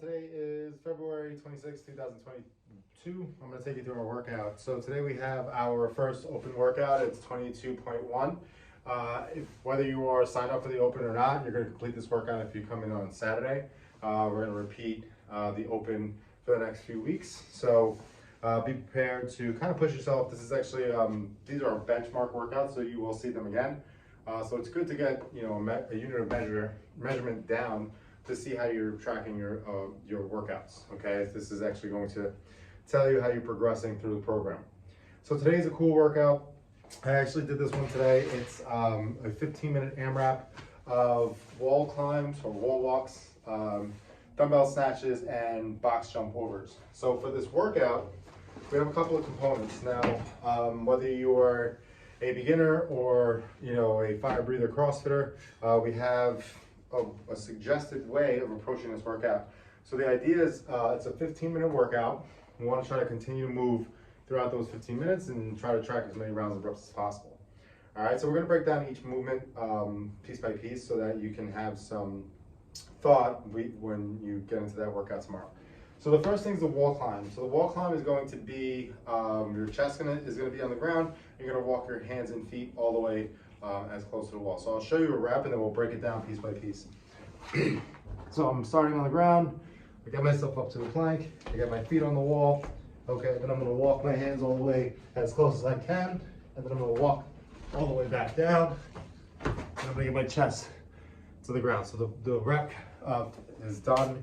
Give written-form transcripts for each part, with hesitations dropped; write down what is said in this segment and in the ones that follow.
Today is February 26, 2022. I'm going to take you through our workout. So today we have our first open workout. It's 22.1. Whether you are signed up for the open or not, you're going to complete this workout if you come in on Saturday. We're going to repeat the open for the next few weeks. So be prepared to kind of push yourself. This is actually, these are our benchmark workouts, so you will see them again. So it's good to get a unit of measurement down to see how you're tracking your workouts. Okay, this is actually going to tell you how you're progressing through the program. So today's a cool workout. I actually did this one today. It's a 15-minute AMRAP of wall climbs or wall walks, dumbbell snatches, and box jump overs. So for this workout, we have a couple of components. Now, whether you are a beginner or a fire breather CrossFitter, we have a suggested way of approaching this workout. So the idea is it's a 15-minute workout. We want to try to continue to move throughout those 15 minutes and try to track as many rounds of reps as possible. All right, so we're going to break down each movement piece by piece so that you can have some thought when you get into that workout tomorrow. So the first thing is the wall climb. So the wall climb is going to be, your chest is going to be on the ground. You're going to walk your hands and feet all the way as close to the wall. So I'll show you a rep and then we'll break it down piece by piece. So I'm starting on the ground. I get myself up to the plank. I get my feet on the wall. Okay, then I'm going to walk my hands all the way as close as I can. And then I'm going to walk all the way back down. And I'm going to get my chest to the ground. So the rep is done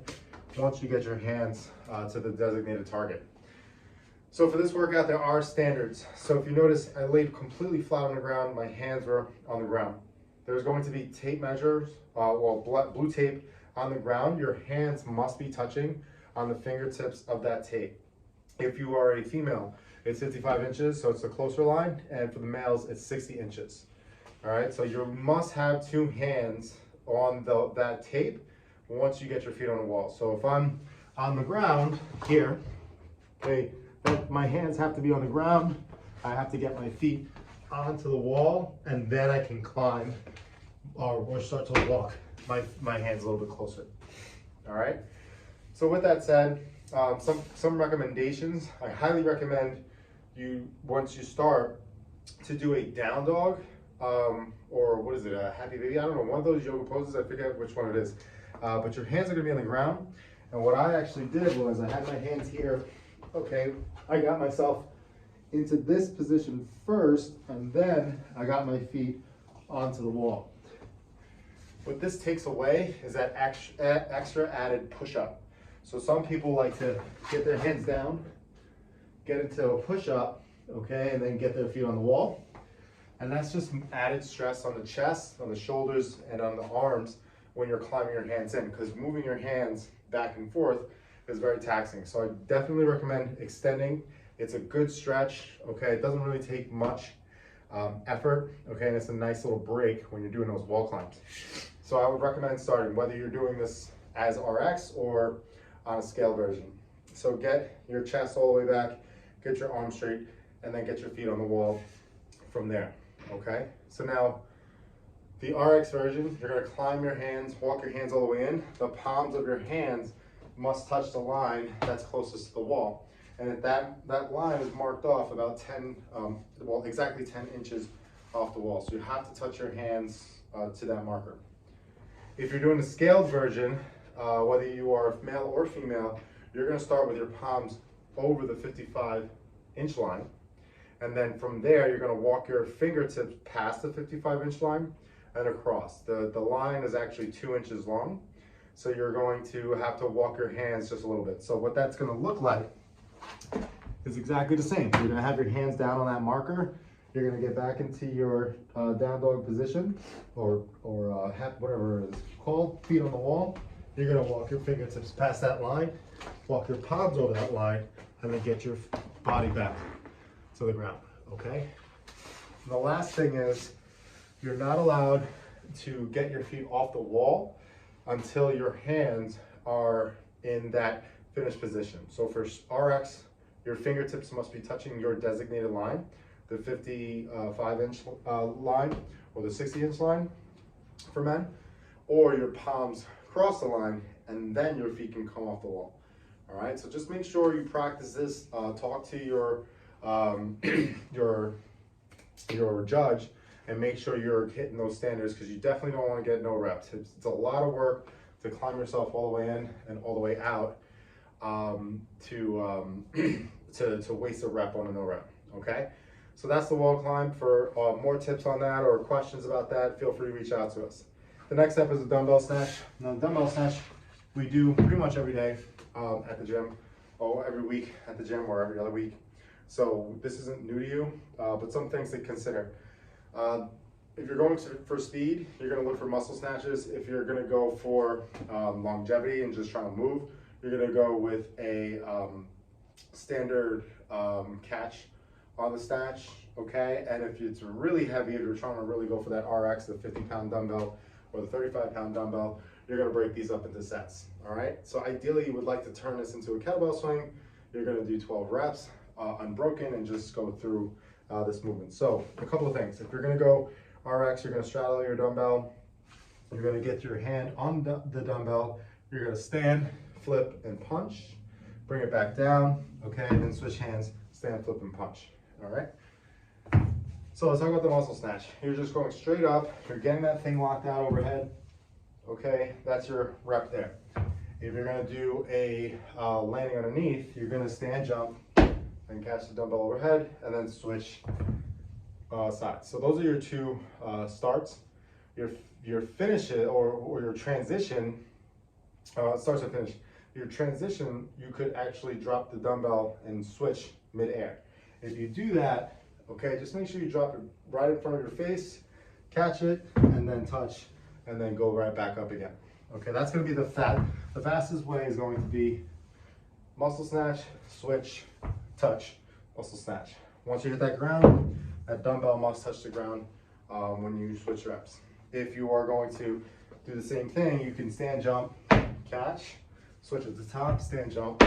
once you get your hands to the designated target. So for this workout, there are standards. So if you notice, I laid completely flat on the ground. My hands were on the ground. There's going to be tape measures, blue tape on the ground. Your hands must be touching on the fingertips of that tape. If you are a female, it's 55 inches, so it's the closer line. And for the males, it's 60 inches. All right, so you must have two hands on that tape once you get your feet on the wall. So if I'm on the ground here, okay, my hands have to be on the ground. I have to get my feet onto the wall, and then I can climb or start to walk my hands a little bit closer. All right. So with that said, some recommendations. I highly recommend you, once you start, to do a down dog, or what is it, a happy baby? I don't know, one of those yoga poses. I forget which one it is. But your hands are gonna be on the ground. And what I actually did was I had my hands here. Okay, I got myself into this position first, and then I got my feet onto the wall. What this takes away is that extra added push-up. So some people like to get their hands down, get into a push-up, okay, and then get their feet on the wall. And that's just added stress on the chest, on the shoulders, and on the arms when you're climbing your hands in, because moving your hands back and forth is very taxing. So I definitely recommend extending. It's a good stretch, okay? It doesn't really take much effort, okay? And it's a nice little break when you're doing those wall climbs. So I would recommend starting, whether you're doing this as RX or on a scale version. So get your chest all the way back, get your arms straight, and then get your feet on the wall from there, okay? So now, the RX version, you're gonna climb your hands, walk your hands all the way in. The palms of your hands must touch the line that's closest to the wall. And if that line is marked off about 10, exactly 10 inches off the wall. So you have to touch your hands to that marker. If you're doing the scaled version, whether you are male or female, you're gonna start with your palms over the 55-inch line. And then from there, you're gonna walk your fingertips past the 55-inch line and across. The line is actually 2 inches long. So you're going to have to walk your hands just a little bit. So what that's gonna look like is exactly the same. You're gonna have your hands down on that marker. You're gonna get back into your down dog position, or whatever it is called, feet on the wall. You're gonna walk your fingertips past that line, walk your palms over that line, and then get your body back to the ground, okay? And the last thing is, you're not allowed to get your feet off the wall until your hands are in that finished position. So for RX, your fingertips must be touching your designated line, the 55-inch line or the 60-inch line for men, or your palms cross the line and then your feet can come off the wall. All right, so just make sure you practice this. Talk to your your judge and make sure you're hitting those standards, because you definitely don't want to get no reps. It's a lot of work to climb yourself all the way in and all the way out to waste a rep on a no rep. Okay, so that's the wall climb. For more tips on that or questions about that, feel free to reach out to us. The next step is a dumbbell snatch. Now, dumbbell snatch we do pretty much every day at the gym, or every week at the gym, or every other week. So this isn't new to you, but some things to consider. If you're going for speed, you're going to look for muscle snatches. If you're going to go for longevity and just trying to move, you're going to go with a standard catch on the snatch, okay? And if it's really heavy, if you're trying to really go for that RX, the 50-pound dumbbell or the 35-pound dumbbell, you're going to break these up into sets, all right? So ideally, you would like to turn this into a kettlebell swing. You're going to do 12 reps unbroken and just go through this movement. So a couple of things. If you're going to go RX, you're going to straddle your dumbbell. You're going to get your hand on the dumbbell. You're going to stand, flip, and punch. Bring it back down, okay? And then switch hands, stand, flip, and punch, all right? So let's talk about the muscle snatch. You're just going straight up. You're getting that thing locked out overhead, okay? That's your rep there. If you're going to do a landing underneath, you're going to stand, jump, and catch the dumbbell overhead, and then switch sides. So those are your two starts. Your finish or your transition starts and finish. Your transition, you could actually drop the dumbbell and switch mid-air. If you do that, okay, just make sure you drop it right in front of your face, catch it, and then touch, and then go right back up again. Okay, that's going to be the fastest way is going to be muscle snatch, switch, touch, muscle snatch. Once you hit that ground, that dumbbell must touch the ground when you switch reps. If you are going to do the same thing, you can stand, jump, catch, switch at the top, stand, jump,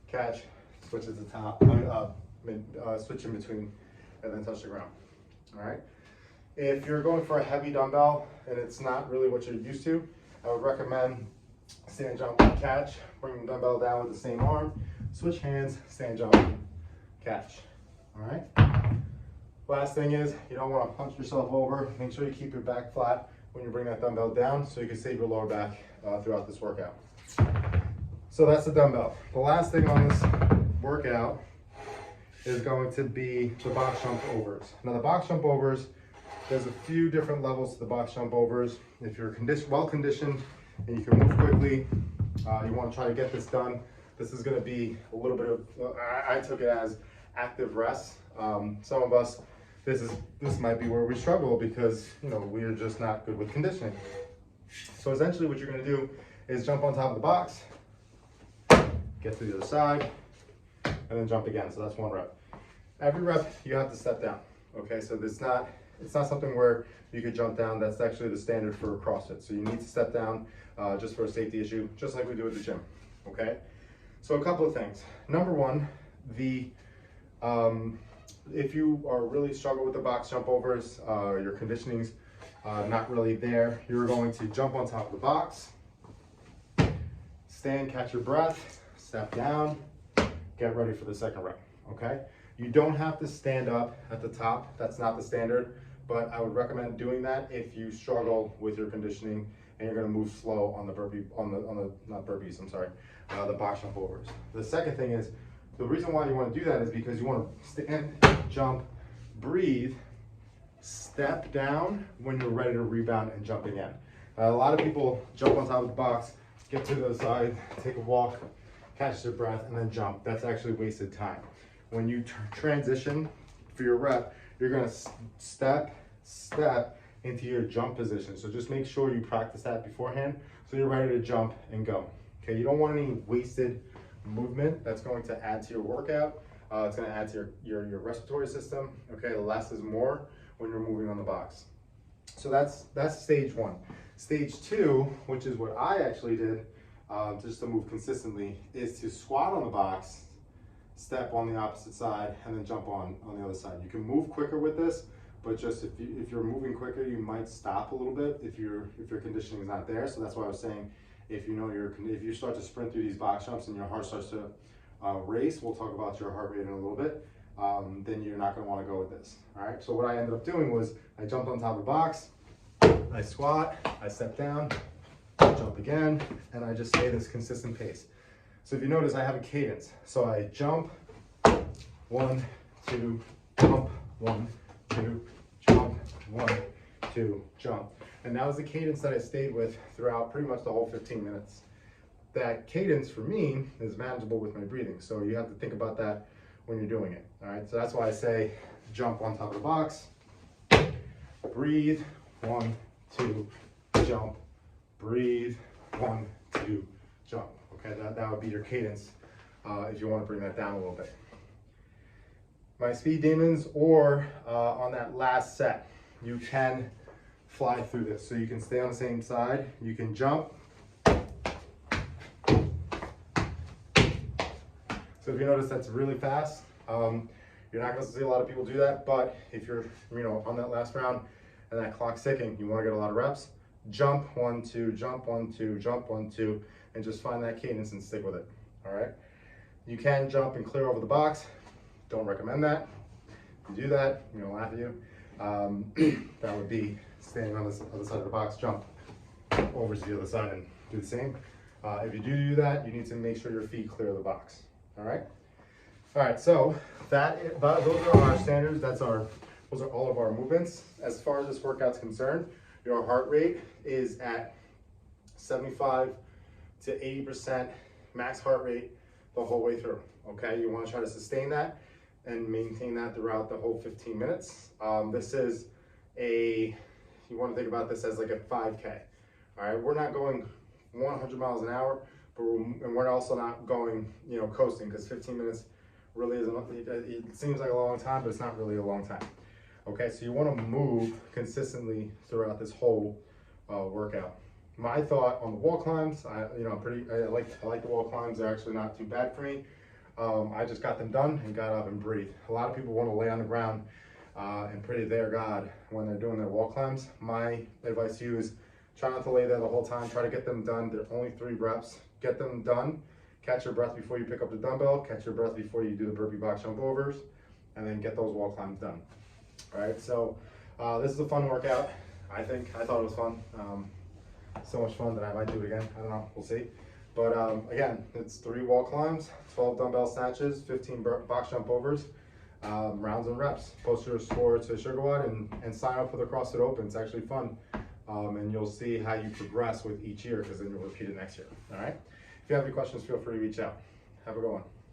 catch, switch at the top, switch in between, and then touch the ground. All right. If you're going for a heavy dumbbell and it's not really what you're used to, I would recommend stand, jump, catch, bring the dumbbell down with the same arm, switch hands, stand, jump, catch. All right. Last thing is, you don't want to punch yourself over. Make sure you keep your back flat when you bring that dumbbell down so you can save your lower back throughout this workout. So that's the dumbbell. The last thing on this workout is going to be the box jump overs. Now the box jump overs, there's a few different levels to the box jump overs. If you're well conditioned and you can move quickly, you want to try to get this done. This is going to be a little bit of, I took it as active rest. Some of us, this might be where we struggle because, you know, we're just not good with conditioning. So essentially what you're going to do is jump on top of the box, get to the other side, and then jump again. So that's one rep. Every rep you have to step down. Okay, so it's not something where you could jump down. That's actually the standard for CrossFit. So you need to step down just for a safety issue, just like we do at the gym. Okay, so a couple of things. Number one, if you are really struggle with the box jump overs, your conditioning's not really there, you're going to jump on top of the box, stand, catch your breath, step down, get ready for the second rep, okay? You don't have to stand up at the top. That's not the standard, but I would recommend doing that if you struggle with your conditioning and you're gonna move slow on the burpee, not burpees, I'm sorry, the box jump overs. The second thing is, the reason why you wanna do that is because you wanna stand, jump, breathe, step down when you're ready to rebound and jump again. A lot of people jump on top of the box, get to the side, take a walk, catch their breath, and then jump. That's actually wasted time. When you transition for your rep, you're gonna step into your jump position. So just make sure you practice that beforehand so you're ready to jump and go. Okay, you don't want any wasted movement. That's going to add to your workout. It's gonna add to your respiratory system. Okay, less is more when you're moving on the box. So that's stage one. Stage two, which is what I actually did, just to move consistently, is to squat on the box, step on the opposite side, and then jump on the other side. You can move quicker with this, but just if you're moving quicker, you might stop a little bit if your conditioning is not there. So that's why I was saying, If you start to sprint through these box jumps and your heart starts to race, we'll talk about your heart rate in a little bit, then you're not going to want to go with this. All right, so what I ended up doing was I jumped on top of the box, I squat, I step down, jump again, and I just stay this consistent pace. So if you notice, I have a cadence. So I jump, 1, 2, jump, 1, 2, jump, 1, 2, jump. And that was the cadence that I stayed with throughout pretty much the whole 15 minutes. That cadence for me is manageable with my breathing. So you have to think about that when you're doing it. All right, so that's why I say jump on top of the box, breathe, 1, 2, jump, breathe, 1, 2, jump. Okay, that would be your cadence if you want to bring that down a little bit. My speed demons, or on that last set, you can fly through this. So you can stay on the same side, you can jump. So if you notice, that's really fast. You're not going to see a lot of people do that, but if you're on that last round and that clock's ticking, you want to get a lot of reps, jump 1, 2, jump 1, 2, jump 1, 2, and just find that cadence and stick with it. All right. You can jump and clear over the box. Don't recommend that. If you do that, I'm gonna laugh at you. That would be standing on the other side of the box, jump over to the other side and do the same. If you do that, you need to make sure your feet clear the box. All right. All right. So those are our standards. Those are all of our movements. As far as this workout's concerned, your heart rate is at 75 to 80% max heart rate the whole way through. Okay, you want to try to sustain that and maintain that throughout the whole 15 minutes. You want to think about this as like a 5K. All right, we're not going 100 miles an hour, but we're also not going, coasting, because 15 minutes really isn't. It seems like a long time, but it's not really a long time. Okay, so you want to move consistently throughout this whole workout. My thought on the wall climbs, I like the wall climbs. They're actually not too bad for me. I just got them done and got up and breathed. A lot of people want to lay on the ground and pray to their God when they're doing their wall climbs. My advice to you is try not to lay there the whole time. Try to get them done. They're only 3 reps. Get them done. Catch your breath before you pick up the dumbbell. Catch your breath before you do the burpee box jump overs, and then get those wall climbs done. All right. So this is a fun workout. I thought it was fun. So much fun that I might do it again. I don't know. We'll see. But again, it's 3 wall climbs, 12 dumbbell snatches, 15 box jump overs, rounds and reps. Post your score to SugarWOD and sign up for the CrossFit Open. It's actually fun. And you'll see how you progress with each year, because then you'll repeat it next year. All right. If you have any questions, feel free to reach out. Have a good one.